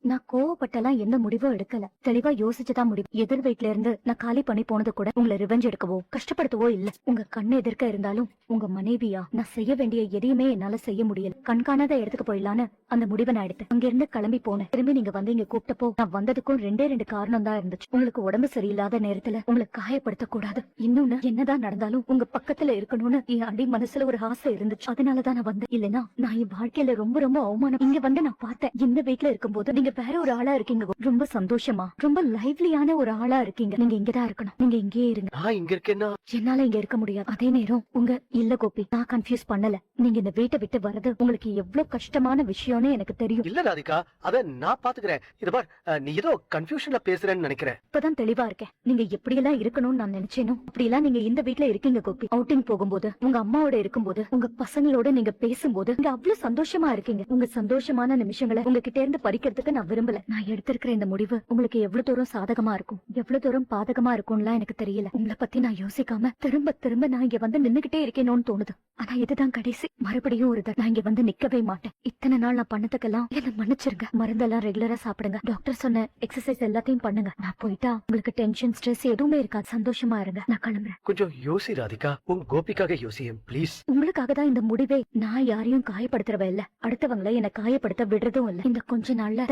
நான் கோவப்பட்டெல்லாம் எந்த முடிவும் எடுக்கல. தெளிவா யோசிச்சுதான் முடிவு. எதிர் வீட்ல இருந்து நான் காலி பண்ணி போனது கூட உங்களை ரிவெஞ்ச் எடுக்கவோ கஷ்டப்படுத்தவோ இல்ல. உங்க கண்ணு எதிர்க்க இருந்தாலும் உங்க மனைவியா நான் செய்ய வேண்டிய எதையுமே என்னால செய்ய முடியல. கண்காணாத இடத்துக்கு போயிடலான்னு அந்த முடிவை நான் எடுத்தேன். அங்க இருந்து கிளம்பி போனேன். திரும்பி நீங்க வந்து இங்க கூப்பிட்டப்போ நான் வந்ததுக்கும் ரெண்டு காரணம் தான் இருந்துச்சு. உங்களுக்கு உடம்பு சரியில்லாத நேரத்துல உங்களை காயப்படுத்த கூடாது. இன்னொன்னு என்னதான் நடந்தாலும் உங்க பக்கத்துல இருக்கணும்னு என் அடி மனசுல ஒரு ஆசை இருந்துச்சு. அதனாலதான் நான் வந்தேன். இல்லனா நான் என் வாழ்க்கையில ரொம்ப அவமானம். இங்க வந்து நான் பார்த்தேன். இந்த வீட்ல இருக்கும்போது நீங்க வேற ஒரு ஆளா இருக்கீங்க. ரொம்ப சந்தோஷமா ரொம்ப லைவ்லியான ஒரு ஆளா இருக்கீங்க. நீங்க இங்கதான் இருக்கணும். நீங்க இங்கே இருங்க. நான் இங்க இருக்கேன்னா என்னால இங்க இருக்க முடியாது. அதே நேரம் உங்க இல்ல கோபி, நான் கன்ஃபியூஸ் பண்ணல. நீங்க இந்த வீட்டை விட்டு வர்றது உங்களுக்கு எவ்வளவு கஷ்டமான விஷயம்னு எனக்கு தெரியும். இல்ல ராதிகா, அத நான் பாத்துக்கிறேன். இது பார், நீ ஏதோ கன்ஃபியூஷன்ல பேசுறேன்னு நினைக்கிறேன். இப்பதான் தெளிவா இருக்கேன். நீங்க எப்படி எல்லாம் இருக்கணும்னு நான் நினைச்சேனோ அப்படி எல்லாம் நீங்க இந்த வீட்ல இருக்கீங்க கோபி. அவுட்டிங் போகும்போது உங்க அம்மாவோட இருக்கும்போது உங்க பசங்களோட நீங்க பேசும்போது நீங்க அவ்வளவு சந்தோஷமா இருக்கீங்க. உங்க சந்தோஷமான நிமிஷங்களை உங்ககிட்ட இருந்து பறிக்கிறதுக்கு நான் விரும்பல. நான் எடுத்திருக்கிற இந்த முடிவு உங்களுக்கு எவ்வளவு தூரம் சாதகமா இருக்கும் எவ்வளவு தூரம் பாதகமா இருக்கும்லாம் எனக்கு தெரியல. உங்களை பத்தி நான் யோசிக்காம திரும்ப நான் இங்க வந்து நின்னுகிட்டே இருக்கேனோன்னு தோணுது. ஆனா இதுதான் கடைசி. மறுபடியும் ஒரு நான் இங்க வந்து நிக்கவே மாட்டேன். இத்தனை நாள் நான் பண்ணதுக்கெல்லாம் என்ன மன்னிச்சிருங்க. மருந்தெல்லாம் ரெகுலரா சாப்பிடுங்க. டாக்டர் சொன்ன எக்ஸசைஸ் எல்லாத்தையும் பண்ணுங்க. நான் போயிட்டா உங்களுக்கு டென்ஷன் ஸ்ட்ரெஸ் எதுவுமே இருக்காது. சந்தோஷமா இருங்க. நான் கிளம்புறேன். கொஞ்சம் யோசி ராதிகா, உன் கோபிக்காக யோசியேன் ப்ளீஸ். உங்களுக்காக தான் இந்த முடிவே. நான் யாரையும் காயப்படுத்துறவ இல்ல, அடுத்தவங்களை என்ன காயப்படுத்த விடுறதும் இல்ல. இந்த கொஞ்ச நாள்ல